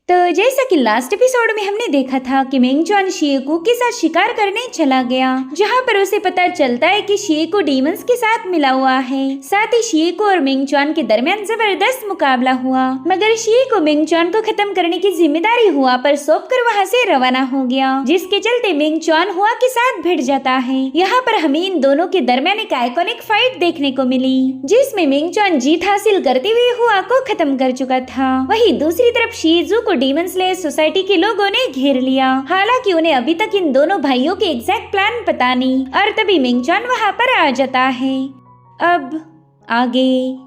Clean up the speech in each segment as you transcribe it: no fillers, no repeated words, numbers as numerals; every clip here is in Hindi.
तो जैसा कि लास्ट एपिसोड में हमने देखा था कि मिंगचॉन शिएकू के साथ शिकार करने चला गया, जहां पर उसे पता चलता है कि शिएकू डीमंस के साथ मिला हुआ है। साथ ही शिएकू और मिंगचॉन के दरमियान जबरदस्त मुकाबला हुआ, मगर शिएकू मिंगचॉन को खत्म करने की जिम्मेदारी हुआ पर सौंप कर वहाँ से रवाना हो गया, जिसके चलते मिंगचॉन हुआ के साथ भिड़ जाता है। यहाँ पर हमें इन दोनों के दरमियान एक आइकॉनिक फाइट देखने को मिली, जिसमें मिंगचॉन जीत हासिल करते हुए हुआ को खत्म कर चुका था। वहीं दूसरी तरफ शीजू को डीमन स्लेयर सोसाइटी के लोगों ने घेर लिया। हालांकि उन्हें अभी तक इन दोनों भाइयों के एग्जैक्ट प्लान पता नहीं, और तभी मिंगचॉन वहां पर आ जाता है। अब आगे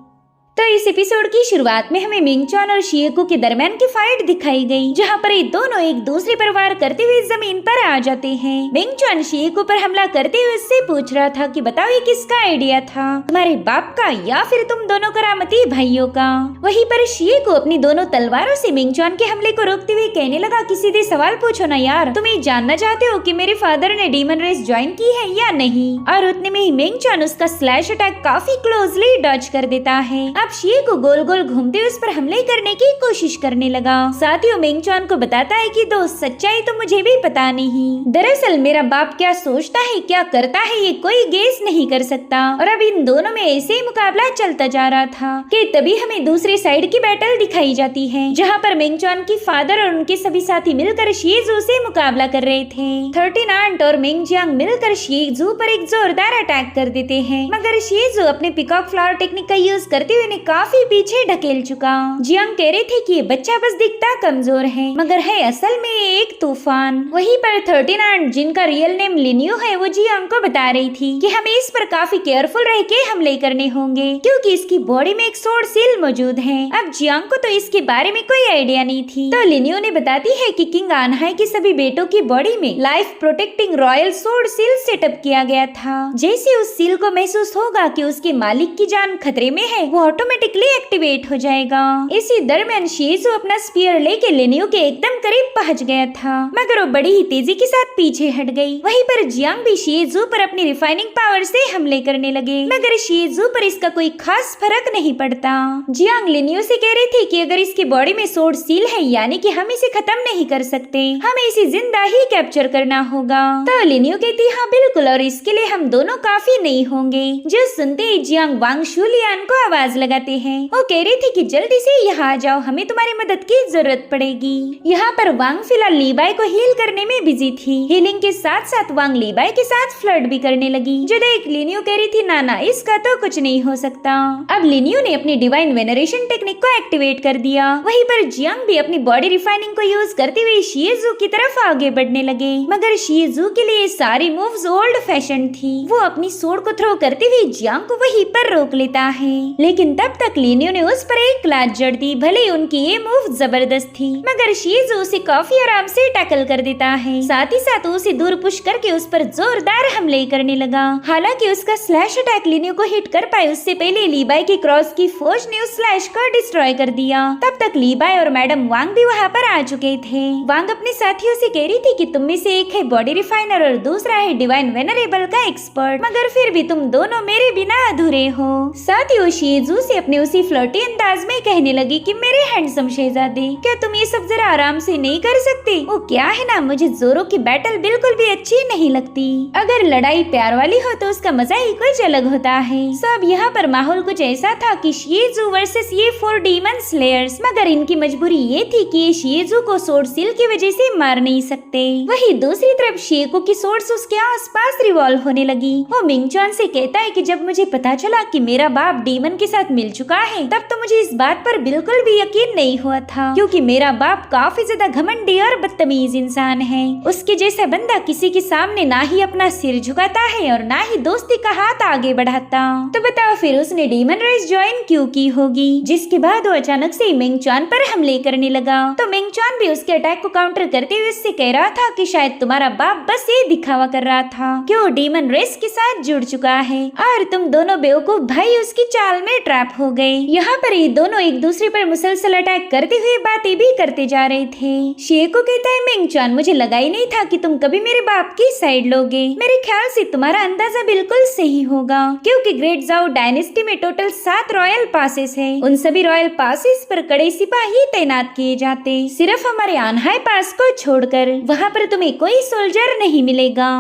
तो इस एपिसोड की शुरुआत में हमें मिंगचॉन और शिएकू के दरमियान की फाइट दिखाई गई, जहां पर ये दोनों एक दूसरे पर वार करते हुए जमीन पर आ जाते हैं। मिंगचॉन शिएकू पर हमला करते हुए उससे पूछ रहा था कि बताओ ये किसका आइडिया था, तुम्हारे बाप का या फिर तुम दोनों करामती भाइयों का। वहीं पर शिएकू अपनी दोनों तलवारों से मिंगचॉन के हमले को रोकते हुए कहने लगा कि सीधे सवाल पूछो ना यार, तुम ये जानना चाहते हो कि मेरे फादर ने डीमन रेस ज्वाइन की है या नहीं। और उतने में ही मिंगचॉन उसका स्लैश अटैक काफी क्लोजली डॉज कर देता है। अब शिएकू गोल गोल घूमते उस पर हमले करने की कोशिश करने लगा। साथ ही मिंगचॉन को बताता है कि दोस्त सच्चाई तो मुझे भी पता नहीं, दरअसल मेरा बाप क्या सोचता है क्या करता है ये कोई गेस नहीं कर सकता। और अब इन दोनों में ऐसे ही मुकाबला चलता जा रहा था कि तभी हमें दूसरी साइड की बैटल दिखाई जाती है, जहाँ पर मिंगचॉन की फादर और उनके सभी साथी मिलकर शीजू से मुकाबला कर रहे थे। 13 आंट और मिंगजियांग मिलकर शीजू पर एक जोरदार अटैक कर देते हैं, मगर शीजू अपने पिकॉक फ्लावर टेक्निक का यूज करते हुए काफी पीछे ढकेल चुका। जियांग कह रहे थे कि ये बच्चा बस दिखता कमजोर है, मगर है असल में एक तूफान। वहीं पर 13 आंट जिनका रियल नेम लिन्यू है, वो जियांग को बता रही थी कि हमें इस पर काफी केयरफुल रह के हमले करने होंगे, क्योंकि इसकी बॉडी में एक सोर्ड सील मौजूद है। अब जियांग को तो इसके बारे में कोई आइडिया नहीं थी, तो लिन्यू ने बताती है कि किंग आनहाई के सभी बेटों की बॉडी में life protecting royal sword seal setup किया गया था। जैसे उस सील को महसूस होगा कि उसके मालिक की जान खतरे में है, वो ऑटोमेटिकली एक्टिवेट हो जाएगा। इसी दरमियान शीजू अपना स्पीयर लेके लिन्यू के एकदम करीब पहुंच गया था, मगर वो बड़ी ही तेजी के साथ पीछे हट गई। वहीं पर जियांग भी शीजू पर अपनी रिफाइनिंग पावर से हमले करने लगे, मगर शीजू पर इसका कोई खास फर्क नहीं पड़ता। जियांग लिन्यू से कह रही थी कि अगर इसकी बॉडी में सोर्ड सील है, यानी कि हम इसे खत्म नहीं कर सकते, हमें इसे जिंदा ही कैप्चर करना होगा। तो लिन्यू कहती हाँ बिल्कुल, और इसके लिए हम दोनों काफी नहीं होंगे। जो सुनते ही जियांग वांग शुलियान को आवाज लगाते हैं। वो कह रही थी कि जल्दी से यहाँ आ जाओ, हमें तुम्हारी मदद की जरूरत पड़ेगी। यहाँ पर वांग फिलहाल लीबाई को हील करने में बिजी थी। हीलिंग के साथ साथ वांग लीबाई के साथ फ्लर्ट भी करने लगी, जो देख लिन्यू कह रही थी ना इसका तो कुछ नहीं हो सकता। अब लिन्यू ने अपनी डिवाइन वेनरेशन टेक्निक को एक्टिवेट कर दिया। वहीं पर जियांग भी अपनी बॉडी रिफाइनिंग को यूज करते हुए शीजू की तरफ आगे बढ़ने लगे, मगर शीजू के लिए सारी मूव्स ओल्ड फैशन थी। वो अपनी सोर्ड को थ्रो करते हुए जियांग को वहीं पर रोक लेता है, लेकिन तब तक लिन्यू ने उस पर एक लात जड़ दी। भले उनकी ये मूव जबरदस्त थी, मगर शीजू उसे काफी आराम से टैकल कर देता है। साथ ही साथ उसे दूर पुश करके उस पर जोरदार हमले करने लगा। हालांकि उसका स्लैश अटैक लिन्यू को हिट कर पाए उससे पहले लीबाई के क्रॉस की फौज ने उस स्लैश को डिस्ट्रॉय कर दिया। तब तक लीबाई और मैडम वांग भी वहाँ पर आ चुके थे। वांग अपने साथियों से कह रही थी कि तुम में से एक है बॉडी रिफाइनर और दूसरा है डिवाइन वेनरेबल का एक्सपर्ट, मगर फिर भी तुम दोनों मेरे बिना अधूरे हो। साथ ही वो शीजू से अपने उसी फ्लर्टी अंदाज में कहने लगी कि मेरे हैंडसम शहजादे, क्या तुम ये सब जरा आराम से नहीं कर सकते? वो क्या है ना, मुझे जोरो की बैटल बिल्कुल भी अच्छी नहीं लगती। अगर लड़ाई प्यार वाली हो तो उसका मजा ही कुछ अलग होता है। सब यहाँ पर माहौल कुछ ऐसा था कि शीजू वर्सेस ये 4 डीमन स्लेयर्स, मगर इनकी मजबूरी ये थी कि ये शीजू को सोर्ड सील की वजह से मार नहीं सकते। वही दूसरी तरफ शिएकू की सोर्ड्स उसके आसपास रिवॉल्व होने लगी। वो मिंगचॉन से कहता है कि जब मुझे पता चला कि मेरा बाप डीमन के साथ मिल चुका है, तब तो मुझे इस बात पर बिल्कुल भी यकीन नहीं हुआ था, क्योंकि मेरा बाप काफी ज्यादा घमंडी और बदतमीज इंसान है। उसके जैसा बंदा किसी के सामने ना ही अपना सिर झुकाता है और ना ही दोस्ती का हाथ आगे बढ़ाता। तो बताओ फिर उसने डीमन रेस ज्वाइन क्यों की होगी? जिसके बाद वो अचानक से मिंगचॉन पर हमले करने लगा। तो मिंगचॉन भी उसके अटैक को काउंटर करते हुए उससे कह रहा था कि शायद तुम्हारा बाप बस ये दिखावा कर रहा था कि वो डीमन रेस के साथ जुड़ चुका है और तुम दोनों बेवकूफ भाई उसकी चाल में ट्रैप ट्रैप हो गए। यहाँ पर ये दोनों एक दूसरे पर मुसलसल अटैक करते हुए बातें भी करते जा रहे थे। शिएको कहता है मिंगचुआन, मुझे लगा ही नहीं था कि तुम कभी मेरे बाप की साइड लोगे। मेरे ख्याल से तुम्हारा अंदाजा बिल्कुल सही होगा, क्योंकि ग्रेट जाओ डायनेस्टी में टोटल 7 रॉयल पासेस है। उन सभी रॉयल पासेस पर कड़े सिपाही तैनात किए जाते, सिर्फ हमारे आनहाई पास को छोड़कर। वहाँ पर तुम्हें कोई सोल्जर नहीं मिलेगा,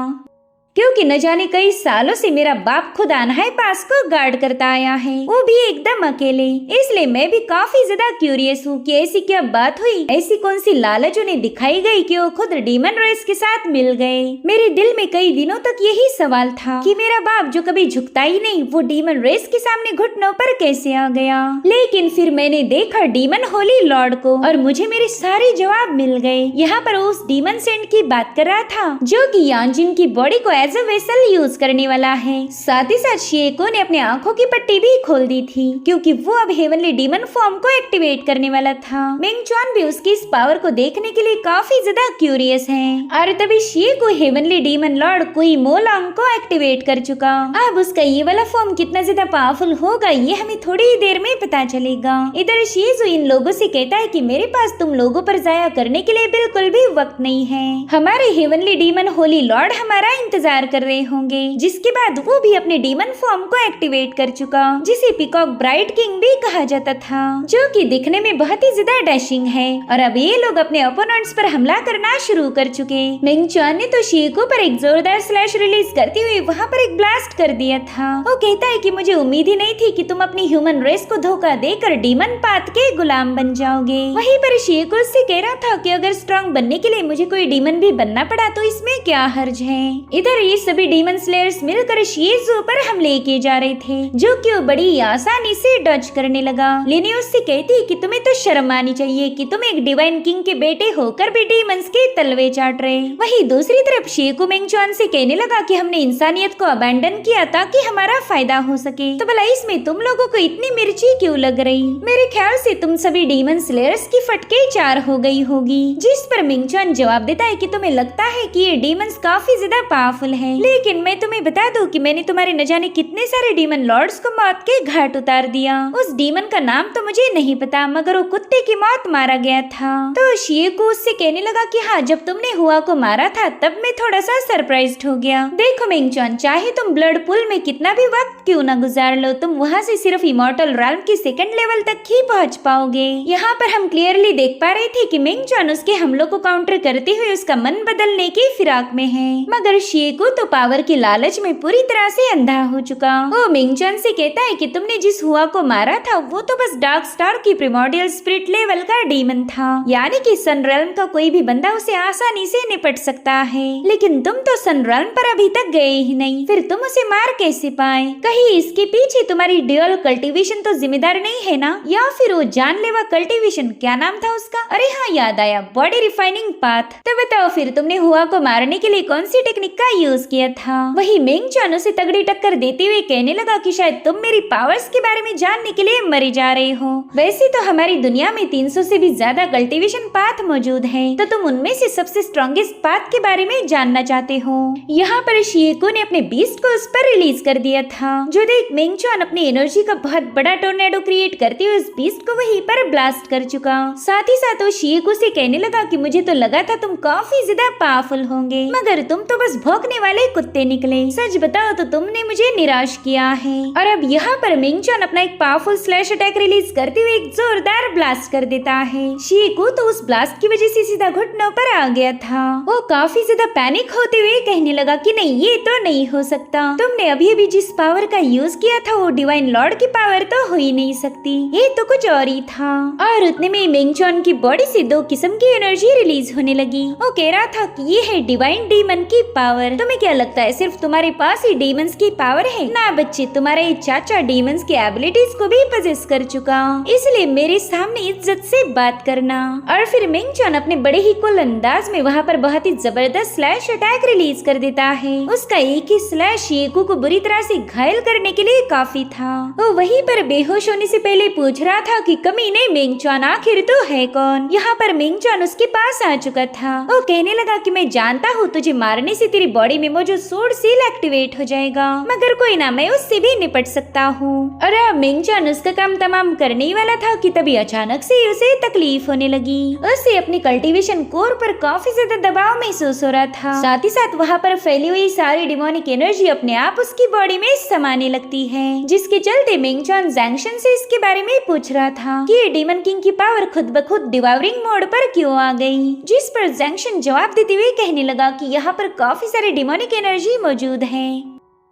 क्योंकि न जाने कई सालों से मेरा बाप खुद आनहाई पास को गार्ड करता आया है, वो भी एकदम अकेले। इसलिए मैं भी काफी ज्यादा क्यूरियस हूँ कि ऐसी क्या बात हुई, ऐसी कौन सी लालच उन्हें दिखाई गई कि वो खुद डीमन रेस के साथ मिल गए। मेरे दिल में कई दिनों तक यही सवाल था कि मेरा बाप जो कभी झुकता ही नहीं, वो डीमन रेस के सामने घुटनों पर कैसे आ गया। लेकिन फिर मैंने देखा डीमन होली लॉर्ड को और मुझे मेरे सारे जवाब मिल गए। यहाँ पर उस डीमन सेंट की बात कर रहा था जो कि यांजिन की बॉडी को एज अ वेसल यूज करने वाला है। साथ ही साथ शिएको ने अपनी आंखों की पट्टी भी खोल दी थी, क्योंकि वो अब हेवनली डीमन फॉर्म को एक्टिवेट करने वाला था। मिंगचुआन भी उसकी इस पावर को देखने के लिए काफी ज्यादा क्यूरियस है। और तभी शिएको हेवनली डीमन लॉर्ड कुई मोलांग को एक्टिवेट कर चुका। अब उसका ये वाला फॉर्म कितना ज्यादा पावरफुल होगा ये हमें थोड़ी ही देर में पता चलेगा। इधर शिजू इन लोगों से कहता है कि मेरे पास तुम लोगों पर जाया करने के लिए बिल्कुल भी वक्त नहीं है। हमारे हेवनली डीमन होली लॉर्ड हमारा इंतजार कर रहे होंगे। जिसके बाद वो भी अपने डीमन फॉर्म को एक्टिवेट कर चुका, जिसे पीकॉक ब्राइट किंग भी कहा जाता था, जो कि दिखने में बहुत ही ज्यादा डैशिंग है। और अब ये लोग अपने ओपोनेंट्स पर हमला करना शुरू कर चुके। मिंगचुआन ने तो शिएको पर एक जोरदार स्लैश रिलीज करते हुए वहाँ पर एक ब्लास्ट कर दिया था। वो कहता है कि मुझे उम्मीद ही नहीं थी कि तुम अपनी ह्यूमन रेस को धोखा देकर डीमन पाथ के गुलाम बन जाओगे। वहीं पर शिएको से कह रहा था कि अगर स्ट्रॉन्ग बनने के लिए मुझे कोई डीमन भी बनना पड़ा तो इसमें क्या हर्ज है। इधर ये सभी डीमन स्लेयर्स मिलकर शिजू पर हमले किए जा रहे थे, जो कि वो बड़ी आसानी से डॉज करने लगा। लिनी उससे कहती कि तुम्हें तो शर्म आनी चाहिए कि तुम एक डिवाइन किंग के बेटे होकर भी डीमंस के तलवे चाट रहे। वहीं दूसरी तरफ शिएको मिंगचुआन से कहने लगा कि हमने इंसानियत को अबैंडन किया ताकि हमारा फायदा हो सके, तो भला इसमें तुम लोगों को इतनी मिर्ची क्यों लग रही। मेरे ख्याल से तुम सभी डीमन स्लेयर्स की फटके 4 हो गई होगी। जिस पर मिंगचुआन जवाब देता है कि तुम्हें लगता है कि ये डीमंस काफी ज्यादा पावरफुल है, लेकिन मैं तुम्हें बता दूं कि मैंने तुम्हारे न जाने कितने सारे डीमन लॉर्ड्स को मौत के घाट उतार दिया। उस डीमन का नाम तो मुझे नहीं पता, मगर वो कुत्ते की मौत मारा गया था। तो शिएको उससे कहने लगा कि हाँ, जब तुमने हुआ को मारा था तब मैं थोड़ा सा सरप्राइज्ड हो गया। देखो मिंगचुआन, चाहे तुम ब्लड पूल में कितना भी वक्त क्यों न गुजार लो, तुम वहाँ से सिर्फ इमॉर्टल रैल्म की सेकंड लेवल तक ही पहुँच पाओगे। यहाँ पर हम क्लियरली देख पा रहे थे कि मिंगचुआन उसके हमलों को काउंटर करते हुए उसका मन बदलने की फिराक में है, मगर शिएको तो पावर की लालच में पूरी तरह से अंधा हो चुका। वो मिंगचुआन से कहता है कि तुमने जिस हुआ को मारा था वो तो बस डार्क स्टार की प्रिमोर्डियल स्पिरिट लेवल का डीमन था, यानी कि सन रेल्म का कोई भी बंदा उसे आसानी से निपट सकता है। लेकिन तुम तो सन रेल्म पर अभी तक गए ही नहीं, फिर तुम उसे मार कैसे पाए। कहीं इसके पीछे तुम्हारी ड्यूअल कल्टीवेशन तो जिम्मेदार नहीं है ना, या फिर वो जानलेवा कल्टीवेशन, क्या नाम था उसका, अरे हाँ याद आया, बॉडी रिफाइनिंग पाथ। तो बताओ फिर तुमने हुआ को मारने के लिए कौन सी टेक्निक का यूज किया था। वही मिंगचुआन उसे तगड़ी टक्कर देते हुए कहने लगा कि शायद तुम मेरी पावर्स के बारे में जानने के लिए मरे जा रहे हो। वैसे तो हमारी दुनिया में 300 से भी ज्यादा कल्टीवेशन पाथ मौजूद है, तो तुम उनमें से सबसे स्ट्रॉन्गेस्ट पाथ के बारे में जानना चाहते हो। यहाँ पर शिएको ने अपने बीस्ट को उस पर रिलीज कर दिया था, जो देख मिंगचुआन अपनी एनर्जी का बहुत बड़ा टोर्नेडो क्रिएट करते हुए उस बीस्ट को वहीं पर ब्लास्ट कर चुका। साथ ही साथ वो शिएको से कहने लगा कि मुझे तो लगा था तुम काफी ज्यादा पावरफुल होंगे, मगर तुम तो बस भौंकने वाले कुत्ते निकले। सच बताओ तो तुमने मुझे निराश किया है। और अब यहाँ पर मिंगचुआन अपना एक पावरफुल स्लैश अटैक रिलीज करते हुए एक जोरदार ब्लास्ट कर देता है। शिएको तो उस ब्लास्ट की वजह से सीधा घुटनों पर आ गया था। वो काफी ज्यादा पैनिक होते हुए कहने लगा कि नहीं, ये तो नहीं हो सकता, तुमने अभी अभी जिस पावर का यूज किया था वो डिवाइन लॉर्ड की पावर तो हो ही नहीं सकती, ये तो कुछ और ही था। और उतने में मिंगचुआन की बॉडी से 2 किस्म की एनर्जी रिलीज होने लगी। वो कह रहा था कि ये है डिवाइन डीमन की पावर। तुम्हें क्या लगता है सिर्फ तुम्हारे पास ही डीमंस की पावर है? ना बच्चे, तुम्हारा ये चाचा डीमंस की एबिलिटीज को भी पजेस कर चुका, इसलिए मेरे सामने इज्जत से बात करना। और फिर मिंगचुआन अपने बड़े ही कुल अंदाज में वहाँ पर बहुत ही जबरदस्त स्लैश अटैक रिलीज कर देता है। उसका एक ही स्लैश शिएको को बुरी तरह से घायल करने के लिए काफी था। वो वहीं पर बेहोश होने से पहले पूछ रहा था कि कमीने मिंगचुआन आखिर तो है कौन। यहाँ पर मिंगचुआन उसके पास आ चुका था। वो कहने लगा कि मैं जानता हूँ तुझे मारने से तेरी बॉडी में मौजूद सोर्ड सील एक्टिवेट हो जाएगा, मगर कोई ना मैं उससे भी निपट सकता हूँ। और अब मिंगचुआन उसका काम तमाम करने ही वाला था कि तभी अचानक से उसे तकलीफ होने लगी। उसे अपनी कल्टीवेशन कोर पर काफी ज्यादा दबाव महसूस हो रहा था। साथ ही साथ वहाँ पर फैली हुई सारी डिमोनिक एनर्जी अपने आप उसकी बॉडी में समाने लगती है, जिसके चलते मिंगचुआन जैंक्शन से इसके बारे में पूछ रहा था कि ये डीमन किंग की पावर खुद ब खुद डिवावरिंग मोड पर क्यों आ गई, जिस पर जैंक्शन जवाब देते हुए कहने लगा कि यहाँ पर काफी सारी डिमोनिक एनर्जी मौजूद है।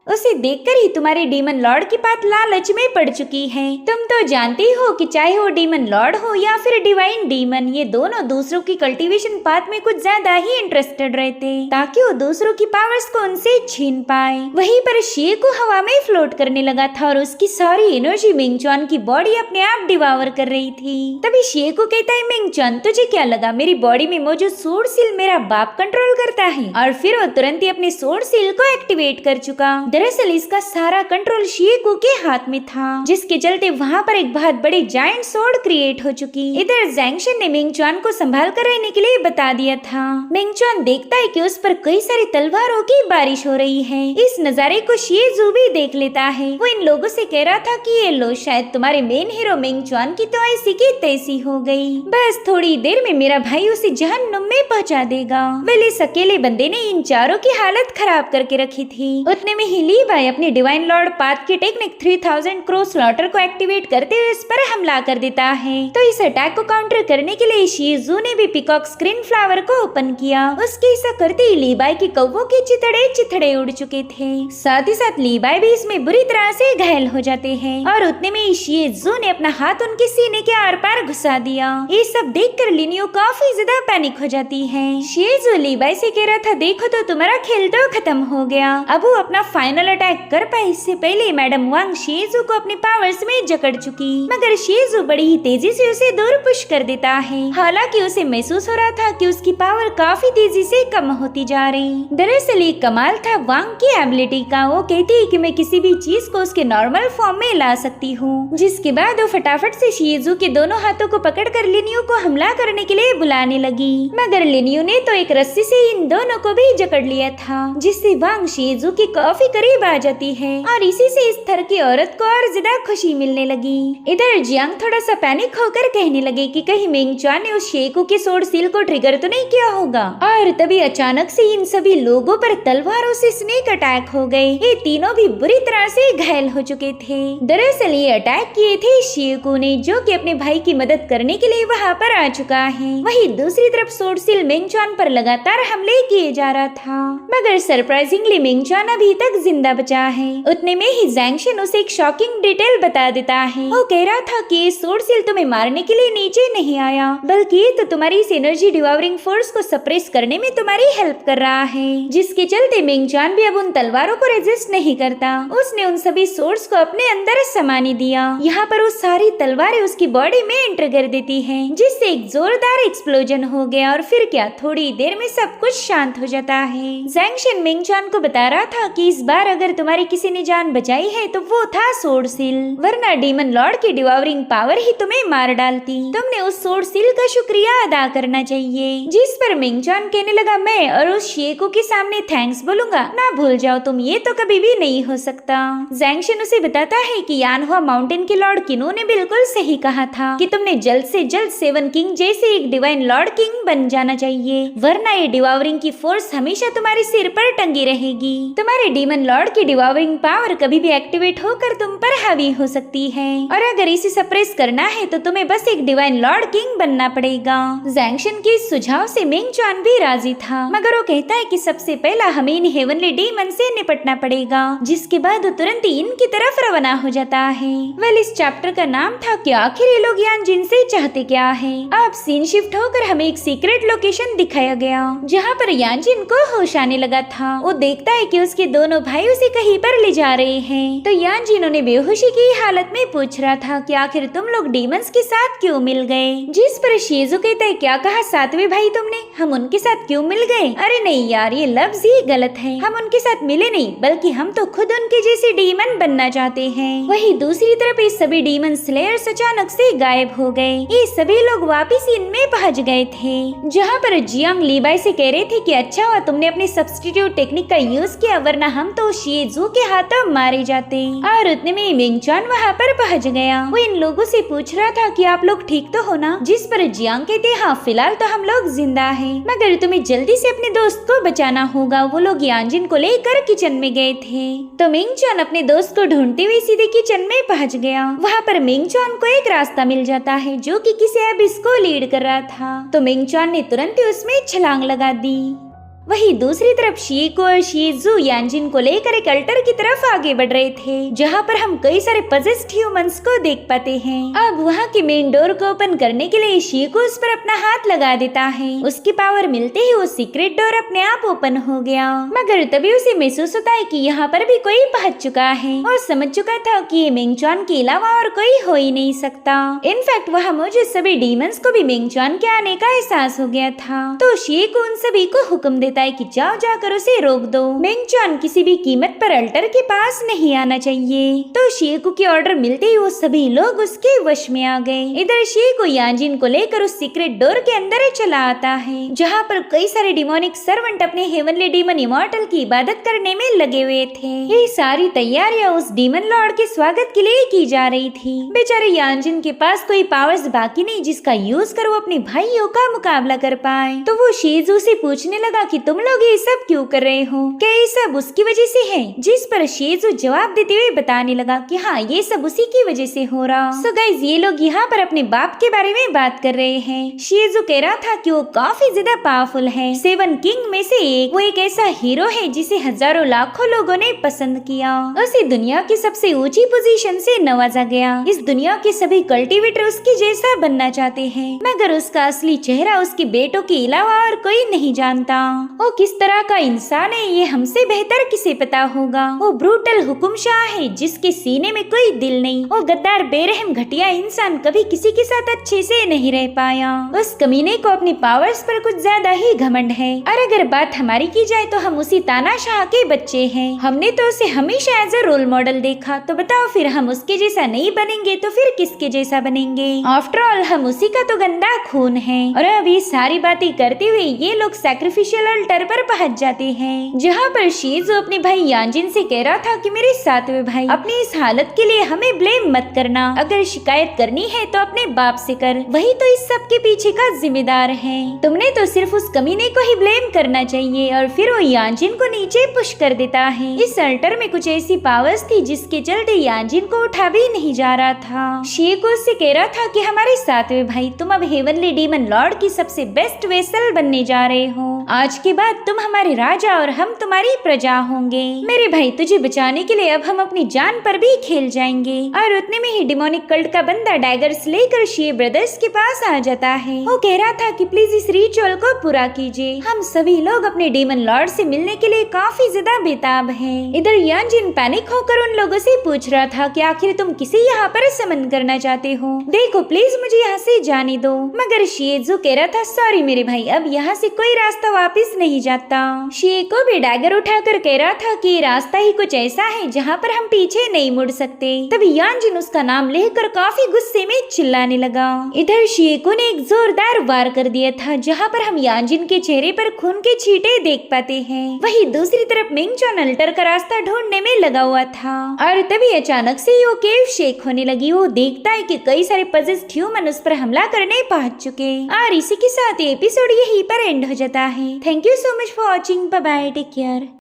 उसे देखकर ही तुम्हारे डीमन लॉर्ड की बात लालच में पड़ चुकी है। तुम तो जानती हो कि चाहे वो डीमन लॉर्ड हो या फिर डिवाइन डीमन, ये दोनों दूसरों की कल्टीवेशन पाथ में कुछ ज्यादा ही इंटरेस्टेड रहते ताकि वो दूसरों की पावर्स को उनसे छीन पाए। वहीं पर शिए को हवा में फ्लोट करने लगा था और उसकी सारी एनर्जी मिंगचुआन की बॉडी अपने आप डिवावर कर रही थी। तभी शिए को कहता है, मिंगचुआन तुझे क्या लगा मेरी बॉडी में मौजूद सोर्ड सील मेरा बाप कंट्रोल करता है? और फिर वो तुरंत ही अपने सोर्ड सील को एक्टिवेट कर चुका। दरअसल इसका सारा कंट्रोल शिएको के हाथ में था, जिसके चलते वहाँ पर एक बहुत बड़ी जायंट सोर्ड क्रिएट हो चुकी। इधर जैंक्शन ने मिंगचुआन को संभाल कर रहने के लिए बता दिया था। मिंगचुआन देखता है कि उस पर कई सारी तलवारों की बारिश हो रही है। इस नजारे को शिएजू भी देख लेता है। वो इन लोगों से कह रहा था कि ये लो शायद तुम्हारे मेन हीरो मिंगचुआन की तो ऐसी की तैसी हो गई, बस थोड़ी देर में मेरा भाई उसे जहन्नुम में पहुंचा देगा। वेल इस अकेले बंदे ने इन चारों की हालत खराब करके रखी थी। उतने में ही लीवाई अपनी डिवाइन लॉर्ड पाथ की टेक्निक 3000 क्रो स्लॉटर को एक्टिवेट करते हुए इस पर हमला कर देता है। तो इस अटैक को काउंटर करने के लिए शिएजू ने भी पिकॉक स्क्रीन फ्लावर को ओपन किया। उसके ऐसा करते ही लीबाई के कौवों के चिथड़े उड़ चुके थे। साथ ही साथ लीबाई भी इसमें बुरी तरह से घायल हो जाते हैं और उतने में ही शिएजू ने अपना हाथ उनके सीने के आर पार घुसा दिया। ये सब देखकर लिनियो काफी ज्यादा पैनिक हो जाती है। शिएजू लीबाई से कह रहा था, देखो तो तुम्हारा खेल तो खत्म हो गया, अब वो अपना फाइनल अटैक कर पाए इससे पहले मैडम वांग शिएजू को अपने पावर्स में जकड़ चुकी, मगर शिएजू बड़ी ही तेजी से उसे दूर पुश कर देता है। हालांकि उसे महसूस हो रहा था कि उसकी पावर काफी तेजी से कम होती जा रही। दरअसल ये कमाल था वांग की एबिलिटी का। वो कहती है कि मैं किसी भी चीज को उसके नॉर्मल फॉर्म में ला सकती हूँ, जिसके बाद वो फटाफट से शिएजू के दोनों हाथों को पकड़कर लिनियो को हमला करने के लिए बुलाने लगी, मगर लिनियो ने तो एक रस्सी से इन दोनों को भी जकड़ लिया था, जिससे वांग शिएजू के काफी करीब आ जाती है और इसी से इस थर की औरत को और ज्यादा खुशी मिलने लगी। इधर जियांग थोड़ा सा पैनिक होकर कहने लगे कि कहीं मिंगचुआन ने उस शिएको के सोर्ड सील को ट्रिगर तो नहीं किया होगा। और तभी अचानक से इन सभी लोगों पर तलवारों से स्नेक अटैक हो गए। ये तीनों भी बुरी तरह से घायल हो चुके थे। दरअसल ये अटैक किए थे शिएको ने, जो कि अपने भाई की मदद करने के लिए वहाँ पर आ चुका है। वहीं दूसरी तरफ सोर्ड सील मिंगचुआन पर लगातार हमले किए जा रहा था, मगर सरप्राइजिंगली मिंगचुआन अभी तक जिंदा बचा है। उतने में ही जैंक्शन उसे एक शॉकिंग डिटेल बता देता है। वो कह रहा था कि ये सोर्ड सील तुम्हें मारने के लिए नीचे नहीं आया, बल्कि ये तो तुम्हारी इस एनर्जी डिवावरिंग फोर्स को सप्रेस करने में तुम्हारी हेल्प कर रहा है, जिसके चलते मिंगचुआन भी अब उन तलवारों को रेजिस्ट नहीं करता। उसने उन सभी सोर्ड्स को अपने अंदर समाने दिया। यहाँ पर वो सारी तलवारें उसकी बॉडी में एंटर कर देती है, जिससे एक जोरदार एक्सप्लोजन हो गया और फिर क्या थोड़ी देर में सब कुछ शांत हो जाता है। जैंक्शन मिंगचुआन को बता रहा था कि इस बार अगर तुम्हारी किसी ने जान बचाई है तो वो था सोर्ड सील, वरना डीमन लॉर्ड की डिवावरिंग पावर ही तुम्हें मार डालती। तुमने उस सोर्ड सील का शुक्रिया अदा करना चाहिए। जिस पर मिंगचुआन कहने लगा, मैं और उस शिएको के सामने थैंक्स बोलूंगा, ना भूल जाओ तुम, ये तो कभी भी नहीं हो सकता। जैंक्शन उसे बताता है कि यानहुआ माउंटेन के लॉर्ड किनो ने बिल्कुल सही कहा था कि तुमने जल्द से जल्द सेवन किंग जैसे एक डिवाइन लॉर्ड किंग बन जाना चाहिए, वरना ये डिवावरिंग की फोर्स हमेशा तुम्हारे सिर पर टंगी रहेगी। तुम्हारे डीमन लॉर्ड की डिवावरिंग पावर कभी भी एक्टिवेट होकर तुम पर हावी हो सकती है, और अगर इसे सप्रेस करना है तो तुम्हें बस एक डिवाइन लॉर्ड किंग बनना पड़ेगा। जैंक्शन के इस सुझाव से मिंगचुआन भी राजी था, मगर वो कहता है कि सबसे पहला हमें इन हेवनली डीमन से निपटना पड़ेगा, जिसके बाद वो तुरंत ही इनकी तरफ रवाना हो जाता है। वेल इस चैप्टर का नाम था कि आखिर ये लोग यानजिन से चाहते क्या है। अब सीन शिफ्ट होकर हमें एक सीक्रेट लोकेशन दिखाया गया, जहाँ पर यानजिन को होश आने लगा था। वो देखता है कि उसके दोनों भाई उसे कहीं पर ले जा रहे हैं। तो यानजिन उन्हें बेहोशी की हालत में पूछ रहा था कि आखिर तुम लोग डीमंस के साथ क्यों मिल गए, जिस पर शिएजू कहता है, क्या कहा सातवें भाई तुमने? हम उनके साथ क्यों मिल गए? अरे नहीं यार, ये लफ्ज ही गलत है। हम उनके साथ मिले नहीं, बल्कि हम तो खुद उनके जैसे डीमन बनना चाहते हैं। वही दूसरी तरफ ये सभी डीमन स्लेयर्स अचानक से गायब हो गए। ये सभी लोग वापिस इनमें पहुंच गए थे, जहाँ पर जियांग लीबाई से कह रहे थे कि अच्छा हुआ तुमने अपनी सब्स्टिट्यूट टेक्निक का यूज किया, वरना हम तो शिएजू के हाथों मारे जाते। और उतने में मिंगचुआन वहाँ पर पहुँच गया। वो इन लोगों से पूछ रहा था कि आप लोग ठीक तो हो ना? जिस पर जियांग कहते हाँ फिलहाल तो हम लोग जिंदा हैं, मगर तुम्हें जल्दी से अपने दोस्त को बचाना होगा। वो लोग यांजिन को लेकर किचन में गए थे, तो मिंगचुआन अपने दोस्त को ढूंढते हुए सीधे किचन में पहुंच गया। वहाँ पर मिंगचुआन को एक रास्ता मिल जाता है जो कि किसी एबिस को लीड कर रहा था, तो मिंगचुआन ने तुरंत ही उसमें छलांग लगा दी। वही दूसरी तरफ शिएको और शिएजू यांजिन को लेकर एक अल्टर की तरफ आगे बढ़ रहे थे, जहाँ पर हम कई सारे पजेस्ड ह्यूमंस को देख पाते हैं। अब वहाँ के मेन डोर को ओपन करने के लिए शिएको उस पर अपना हाथ लगा देता है। उसकी पावर मिलते ही वो सीक्रेट डोर अपने आप ओपन हो गया, मगर तभी उसे महसूस होता है कि यहाँ पर भी कोई पहुँच चुका है और समझ चुका था कि ये मिंगचुआन के अलावा और कोई हो ही नहीं सकता। इनफैक्ट वहाँ मौजूद सभी डीमंस को भी मिंगचुआन के आने का एहसास हो गया था, तो शिएको उन सभी को हुक्म देता है कि जाओ जाकर उसे रोक दो। मिंगचुआन किसी भी कीमत पर अल्टर के पास नहीं आना चाहिए। तो शिएको की ऑर्डर मिलते ही वो सभी लोग उसके वश में आ गए। इधर शिएको यांजिन को लेकर उस सीक्रेट डोर के अंदर चला आता है, जहाँ पर कई सारे डिमोनिक सर्वेंट अपने हेवनली डीमन इमॉर्टल की इबादत करने में लगे हुए थे। ये सारी तैयारियां उस डीमन लॉर्ड के स्वागत के लिए की जा रही थी। बेचारे यांजिन के पास कोई पावर्स बाकी नहीं जिसका यूज कर वो अपने भाइयों का मुकाबला कर पाए। तो वो शिएजू से पूछने लगा कि तुम लोग ये सब क्यों कर रहे हो? क्या ये सब उसकी वजह से है? जिस पर शिएजू जवाब देते हुए बताने लगा कि हाँ ये सब उसी की वजह से हो रहा। सो गाइस, ये लोग यहाँ पर अपने बाप के बारे में बात कर रहे हैं। शिएजू कह रहा था कि वो काफी ज्यादा पावरफुल है, 7 किंग में से एक। वो एक ऐसा हीरो है जिसे हजारों लाखों लोगों ने पसंद किया। उसे दुनिया की सबसे ऊंची पोजीशन से नवाजा गया। इस दुनिया के सभी कल्टीवेटर उसके जैसा बनना चाहते हैं, मगर उसका असली चेहरा उसके बेटों के अलावा और कोई नहीं जानता। वो किस तरह का इंसान है ये हमसे बेहतर किसे पता होगा। वो ब्रूटल हुकुमशाह है जिसके सीने में कोई दिल नहीं। वो गद्दार बेरहम घटिया इंसान कभी किसी के साथ अच्छे से नहीं रह पाया। उस कमीने को अपनी पावर्स पर कुछ ज्यादा ही घमंड है। और अगर बात हमारी की जाए तो हम उसी तानाशाह के बच्चे हैं। हमने तो उसे हमेशा एज अ रोल मॉडल देखा, तो बताओ फिर हम उसके जैसा नहीं बनेंगे तो फिर किसके जैसा बनेंगे? आफ्टर ऑल हम उसी का तो गंदा खून है। और अब ये सारी बातें करते हुए ये लोग सैक्रिफिशियल अल्टर पर पहुंच जाते हैं, जहाँ पर शिएजू अपने भाई यांजिन से कह रहा था कि मेरे सातवें भाई, अपनी इस हालत के लिए हमें ब्लेम मत करना। अगर शिकायत करनी है तो अपने बाप से कर, वही तो इस सब के पीछे का जिम्मेदार है। तुमने तो सिर्फ उस कमीने को ही ब्लेम करना चाहिए। और फिर वो यांजिन को नीचे पुश कर देता है। इस अल्टर में कुछ ऐसी पावर्स थी जिसके चलते यांजिन को उठा भी नहीं जा रहा था। शिएको से कह रहा था कि हमारे सातवें भाई, तुम अब हेवनली डीमन लॉर्ड की सबसे बेस्ट वेसल बनने जा रहे हो। आज के बाद तुम हमारे राजा और हम तुम्हारी प्रजा होंगे। मेरे भाई, तुझे बचाने के लिए अब हम अपनी जान पर भी खेल जाएंगे। और उतने में ही डिमोनिक कल्ट का बंदा डैगर्स लेकर शिए ब्रदर्स के पास आ जाता है। वो कह रहा था कि प्लीज इस रिचुअल को पूरा कीजिए। हम सभी लोग अपने डीमन लॉर्ड से मिलने के लिए काफी ज्यादा बेताब हैं। इधर यांजिन पैनिक होकर उन लोगों से पूछ रहा था कि आखिर तुम किसे यहाँ पर समन करना चाहते हो? देखो प्लीज मुझे यहाँ से जाने दो। मगर शिएजू कह रहा था सॉरी मेरे भाई, अब यहाँ से कोई रास्ता वापस नहीं जाता। शिएको भी डैगर उठाकर कह रहा था कि रास्ता ही कुछ ऐसा है जहाँ पर हम पीछे नहीं मुड़ सकते। तभी यांजिन उसका नाम लेकर काफी गुस्से में चिल्लाने लगा। इधर शिएको ने एक जोरदार वार कर दिया था, जहाँ पर हम यांजिन के चेहरे पर खून के छींटे देख पाते हैं। वही दूसरी तरफ मिंगचुआन अल्टर का रास्ता ढूंढने में लगा हुआ था। और तभी अचानक से वो केव शेक होने लगी। वो देखता है कि कई सारे पजेस्ड ह्यूमन उस पर हमला करने पहुंच चुके। और इसी के साथ एपिसोड यहीं पर एंड हो जाता है। Thank you so much for watching. Bye bye, take care.